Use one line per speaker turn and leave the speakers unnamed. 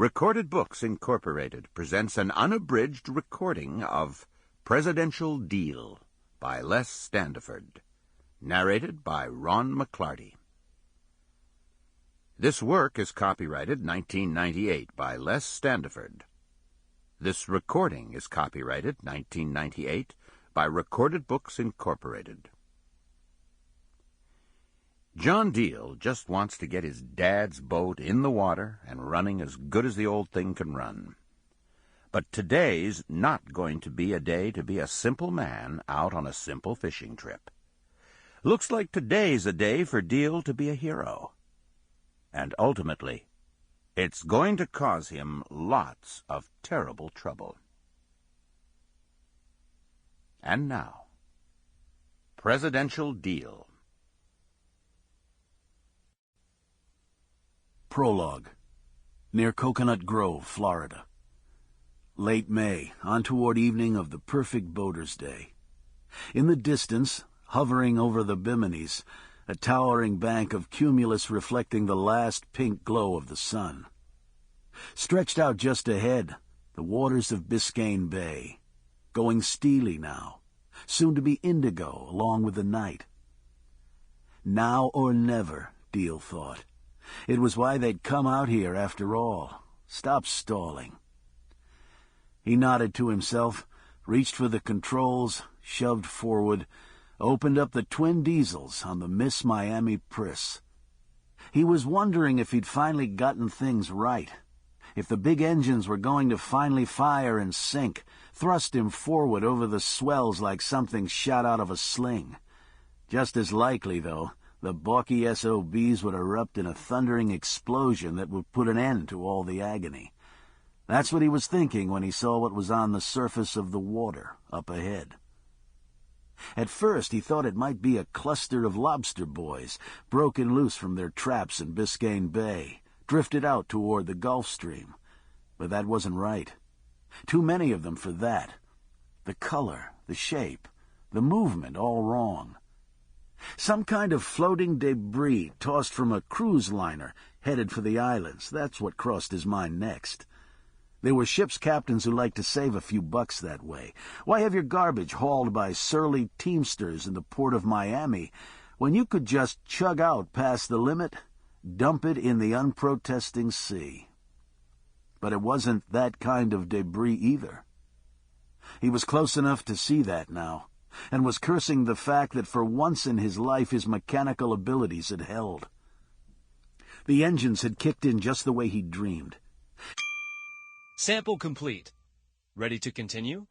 Recorded Books Incorporated presents an unabridged recording of Presidential Deal by Les Standiford, narrated by Ron McLarty. This work is copyrighted 1998 by Les Standiford. This recording is copyrighted 1998 by Recorded Books Incorporated. John Deal just wants to get his dad's boat in the water and running as good as the old thing can run. But today's not going to be a day to be a simple man out on a simple fishing trip. Looks like today's a day for Deal to be a hero. And ultimately, it's going to cause him lots of terrible trouble. And now, Presidential Deal.
Prologue. Near Coconut Grove, Florida. Late May, on toward evening of the perfect Boater's Day. In the distance, hovering over the Biminis, a towering bank of cumulus reflecting the last pink glow of the sun. Stretched out just ahead, the waters of Biscayne Bay, going steely now, soon to be indigo along with the night. Now or never, Deal thought. It was why they'd come out here after all. Stop stalling. He nodded to himself, reached for the controls, shoved forward, opened up the twin diesels on the Miss Miami Priss. He was wondering if he'd finally gotten things right, if the big engines were going to finally fire and sink, thrust him forward over the swells like something shot out of a sling. Just as likely, though, the balky SOBs would erupt in a thundering explosion that would put an end to all the agony. That's what he was thinking when he saw what was on the surface of the water up ahead. At first he thought it might be a cluster of lobster boys, broken loose from their traps in Biscayne Bay, drifted out toward the Gulf Stream. But that wasn't right. Too many of them for that. The color, the shape, the movement, all wrong. Some kind of floating debris tossed from a cruise liner headed for the islands. That's what crossed his mind next. There were ship's captains who liked to save a few bucks that way. Why have your garbage hauled by surly teamsters in the port of Miami when you could just chug out past the limit, dump it in the unprotesting sea? But it wasn't that kind of debris either. He was close enough to see that now, and was cursing the fact that for once in his life his mechanical abilities had held. The engines had kicked in just the way he'd dreamed.
Sample complete. Ready to continue?